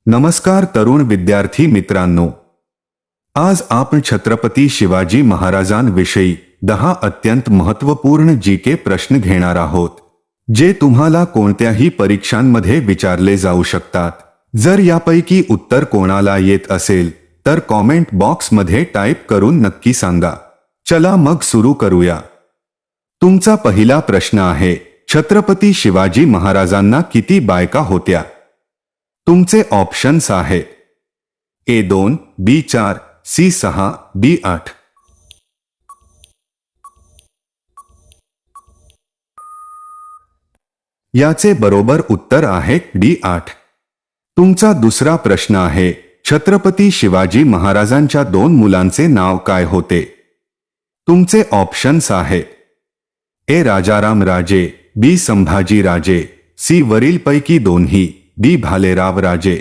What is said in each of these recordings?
नमस्कार तरुण विद्यार्थी मित्रांनो, आज आपण छत्रपती शिवाजी महाराजांविषयी 10 अत्यंत महत्त्वपूर्ण जीके प्रश्न घेणार आहोत, जे तुम्हाला कोणत्याही परीक्षांमध्ये विचारले जाऊ शकतात. जर यापैकी उत्तर कोणाला येत असेल तर कॉमेंट बॉक्समध्ये टाईप करून नक्की सांगा. चला मग सुरू करूया. तुमचा पहिला प्रश्न आहे, छत्रपती शिवाजी महाराजांना किती बायका होत्या? तुमचे ऑप्शन्स आहेत A2, B4, C6, D8. याचे बरोबर उत्तर आहे D8. तुमचा दुसरा प्रश्न आहे, छत्रपती शिवाजी महाराजांच्या 2 मुलांचे नाव काय होते? तुमचे ऑप्शन्स आहेत A. राजाराम राजे, B. संभाजी राजे, C. वरीलपैकी दोन्ही, D. भालेराव राजे.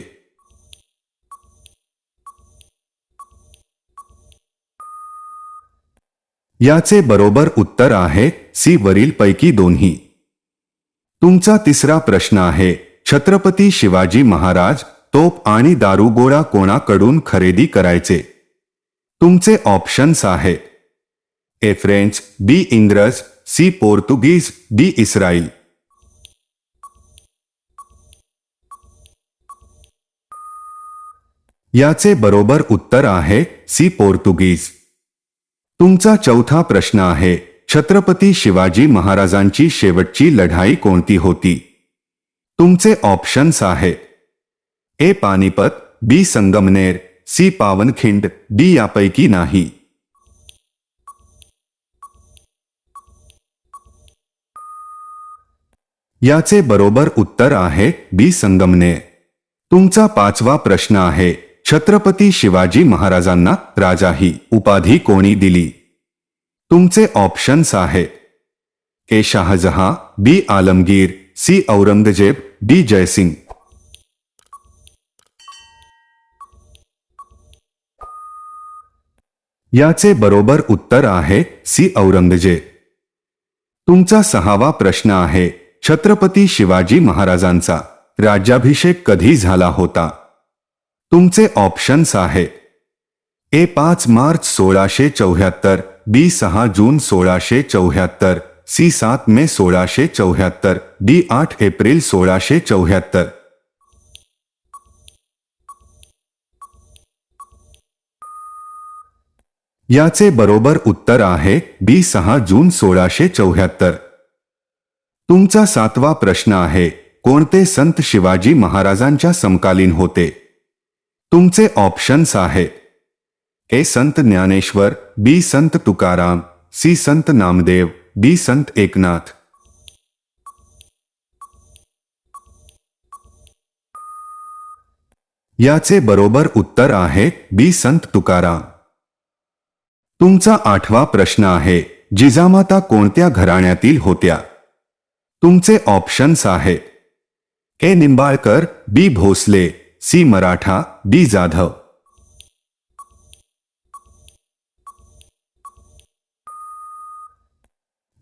याचे बरोबर उत्तर आहे C. वरीलपैकी दोन्ही. तुमचा तिसरा प्रश्न आहे, छत्रपती शिवाजी महाराज तोफ आणि दारुगोळा कोणाकडून खरेदी करायचे? तुमचे ऑप्शन्स आहेत A. French, B. इंग्रज, C. पोर्तुगीज, D. इस्रायल. याचे बरोबर उत्तर आहे C. पोर्तुगीज. तुमचा चौथा प्रश्न आहे, छत्रपती शिवाजी महाराजांची शेवटची लढाई कोणती होती? तुमचे ऑप्शन्स आहेत A. Panipat, B. Sangamner, C. Pavankhind, D. यापैकी नाही. याचे बरोबर उत्तर आहे B. संगमनेर. तुमचा पाचवा प्रश्न आहे, छत्रपती शिवाजी महाराजांना राजा ही उपाधी कोणी दिली? तुमचे ऑप्शन्स आहेत A. शहाजहां, B. Alamgir, C. Aurangzeb, D. Jaisingh. याचे बरोबर उत्तर आहे C. औरंगजेब. तुमचा सहावा प्रश्न आहे, छत्रपती शिवाजी महाराजांचा राज्याभिषेक कधी झाला होता? तुमचे ऑप्शन्स आहेत A. 5 March 1674, B. 6 June 1674, C. 7 may 1674, D. 8 April 1674. याचे बरोबर उत्तर आहे B. 6 जून 1674. तुमचा सातवा प्रश्न आहे, कोणते संत शिवाजी महाराजांच्या समकालीन होते? तुमचे ऑप्शन्स आहेत A. Sant Dnyaneshwar, B. Sant Tukaram, C. Sant Namdev, D. संत एकनाथ. याचे बरोबर उत्तर आहे B. संत तुकाराम. तुमचा आठवा प्रश्न आहे, जिजामाता कोणत्या घराण्यातील होत्या? तुमचे ऑप्शन्स आहेत A. Nimbalkar, B. Bhosale, C. Maratha, D. Jadhav.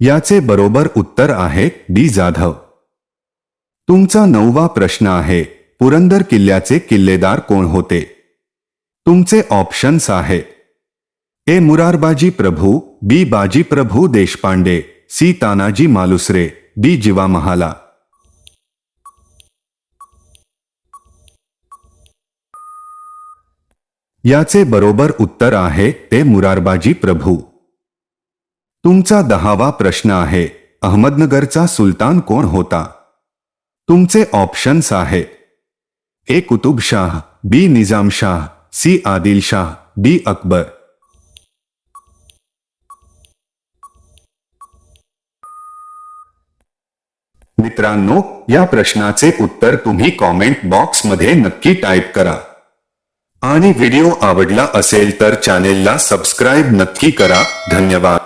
याचे बरोबर उत्तर आहे D. जाधव. तुमचा नववा प्रश्न आहे, पुरंदर किल्ल्याचे किल्लेदार कोण होते? तुमचे ऑप्शन्स आहेत A. Murarbaji Prabhu, B. Baji Prabhu Deshpande, C. Tanaji Malusare, D. जिवा महाला. याचे बरोबर उत्तर आहे ते मुरारबाजी प्रभू. तुमचा 10वा प्रश्न आहे, अहमदनगरचा सुलतान कोण होता? तुमचे ऑप्शन्स आहेत A. Qutb Shah, B. Nizam Shah, C. Adil Shah, D. Akbar. मित्रांनो, या प्रश्नाचे उत्तर तुम्ही कॉमेंट बॉक्समध्ये नक्की टाईप करा. आणि व्हिडिओ आवडला असेल तर चॅनेलला सबस्क्राईब नक्की करा. धन्यवाद.